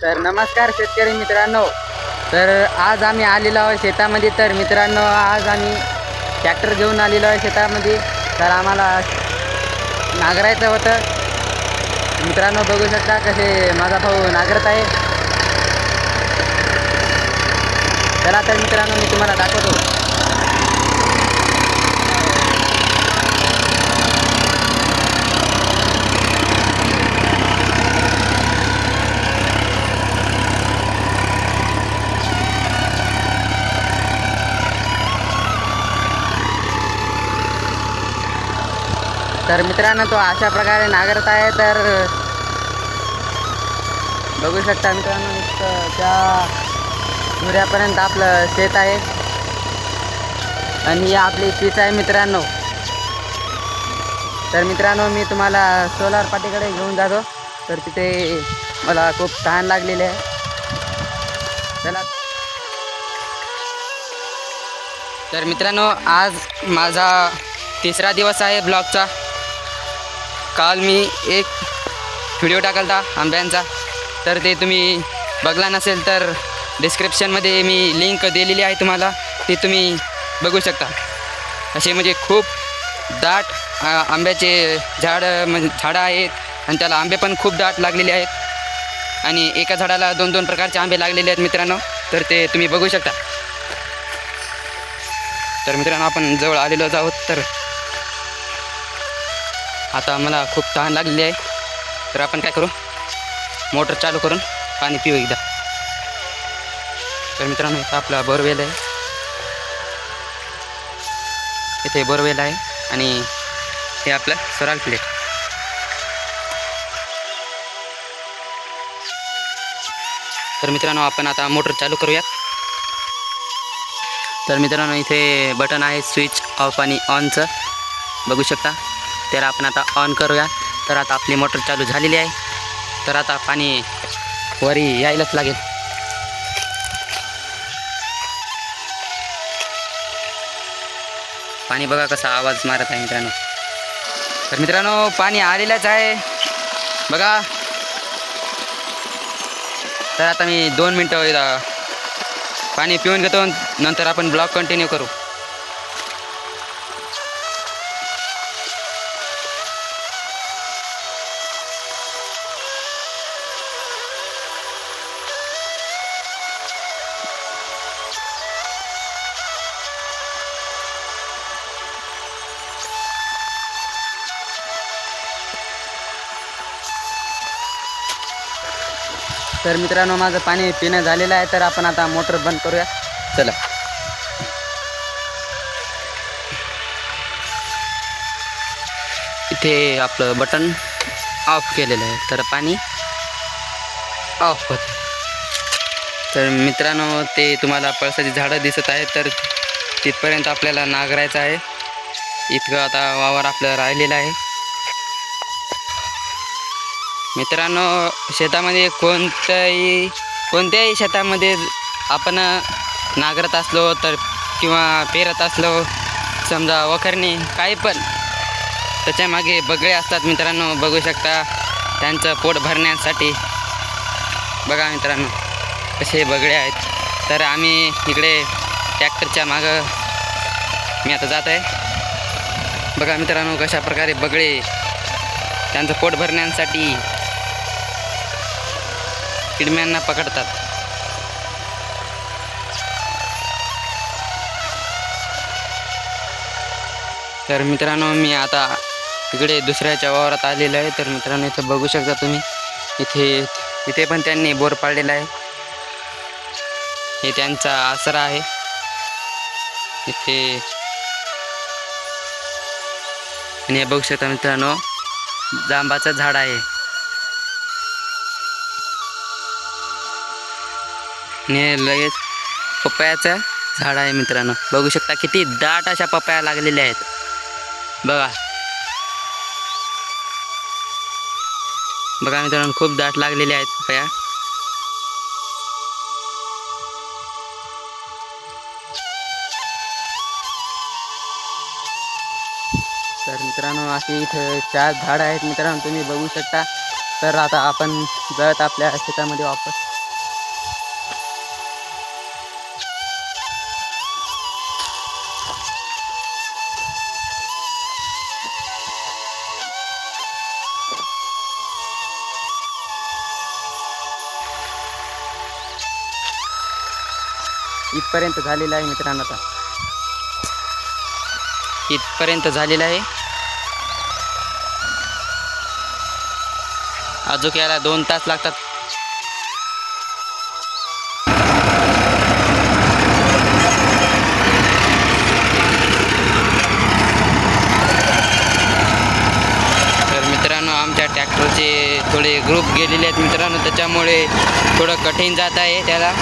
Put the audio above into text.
तर नमस्कार शेतकरी मित्रांनो. तर आज आम्ही आलेलो आहोत शेतामध्ये. तर मित्रांनो, आज आम्ही ट्रॅक्टर घेऊन आलेलो आहे शेतामध्ये. तर आम्हाला नांगरायचं होतं. मित्रांनो, बघू शकता कसे माझा भाऊ नांगरत आहे. चला तर मित्रांनो, मी तुम्हाला दाखवतो. तर मित्रांनो, तो अशा प्रकारे नांगरत आहे. तर बघू शकता मित्रांनो, त्या धुऱ्यापर्यंत आपलं शेत आहे आणि ही आपली पीच आहे मित्रांनो. तर मित्रांनो, मी तुम्हाला सोलार पाटीकडे घेऊन जातो. तर तिथे मला खूप तहान लागलेली आहे. चला. तर मित्रांनो, आज माझा तिसरा दिवस आहे ब्लॉगचा. काल मी एक व्हिडिओ टाकला होता आंब्यांचा. तर ते तुम्ही बघला नसेल तर डिस्क्रिप्शनमध्ये मी लिंक दिलेली आहे तुम्हाला, ते तुम्ही बघू शकता. असे म्हणजे खूप दाट आंब्याचे झाडं आहेत आणि त्याला आंबे पण खूप दाट लागलेले आहेत आणि एका झाडाला 2-2 प्रकारचे आंबे लागलेले आहेत मित्रांनो. तर ते तुम्ही बघू शकता. तर मित्रांनो, आपण जवळ आलेलोच आहोत. तर आता मला खूप तहान लागलेली आहे. तर आपण काय करू, मोटर चालू करून पाणी पिऊ एकदा. तर मित्रांनो, इथं आपला बोरवेल आहे. इथे बोरवेल आहे आणि हे आपलं सोलार प्लेट. तर मित्रांनो, आपण आता मोटर चालू करूयात. तर मित्रांनो, इथे बटन आहे स्विच ऑफ आणि ऑनचं, बघू शकता. त्याला आपण आता ऑन करूया. तर आता आपली मोटर चालू झालेली आहे. तर आता पाणी वरी यायलाच लागेल. पाणी बघा कसा आवाज मारत आहे मित्रांनो. तर मित्रांनो, पाणी आलेलंच आहे बघा. तर आता मी 2 मिनटं पाणी पिऊन घेतो, नंतर आपण ब्लॉग कंटिन्यू करू. तर मित्रांनो, माझं पाणी पिणं झालेलं आहे. तर आपण आता मोटर बंद करूया. चला. इथे आपलं बटन ऑफ केलेलं आहे. तर पाणी ऑफ होतं. तर मित्रांनो, ते तुम्हाला पळसाची झाडं दिसत आहे. तर तिथपर्यंत आपल्याला नांगरायचं आहे. इतकं आता वावर आपलं राहिलेलं आहे मित्रांनो. शेतामध्ये कोणत्याही शेतामध्ये आपण नांगरत असलो तर किंवा पेरत असलो, समजा वखरणी काही पण, त्याच्यामागे बगळे असतात मित्रांनो. बघू शकता, त्यांचं पोट भरण्यासाठी बघा मित्रांनो कसे बगळे आहेत. तर आम्ही इकडे ट्रॅक्टरच्या मागं मी आता जात आहे. बघा मित्रांनो, कशा प्रकारे बगळे त्यांचं पोट भरण्यासाठी किडम्यांना पकडतात. तर मित्रांनो, मी आता इकडे दुसऱ्याच्या वावरात आलेलो आहे. तर मित्रांनो, इथं बघू शकता तुम्ही, इथे पण त्यांनी बोर पाडलेला आहे. हे त्यांचा आसरा आहे. इथे आणि हे बघू शकता मित्रांनो, जांबाचं झाड आहे आणि लगेच पपयाचं झाड आहे मित्रांनो. बघू शकता किती दाट अशा पपया लागलेल्या आहेत बघा. बघा मित्रांनो, खूप दाट लागलेले आहेत पपया. तर मित्रांनो, अशी इथं 4 झाडं आहेत मित्रांनो, तुम्ही बघू शकता. तर आता आपण जळत आपल्या शेतामध्ये वापस इथपर्यंत झालेलं आहे मित्रांनो. आता इथपर्यंत झालेलं आहे. अजून याला 2 तास लागतात. तर मित्रांनो आमच्या ट्रॅक्टरचे थोडे ग्रुप गेलेले आहेत मित्रांनो, त्याच्यामुळे थोडं कठीण जात आहे त्याला.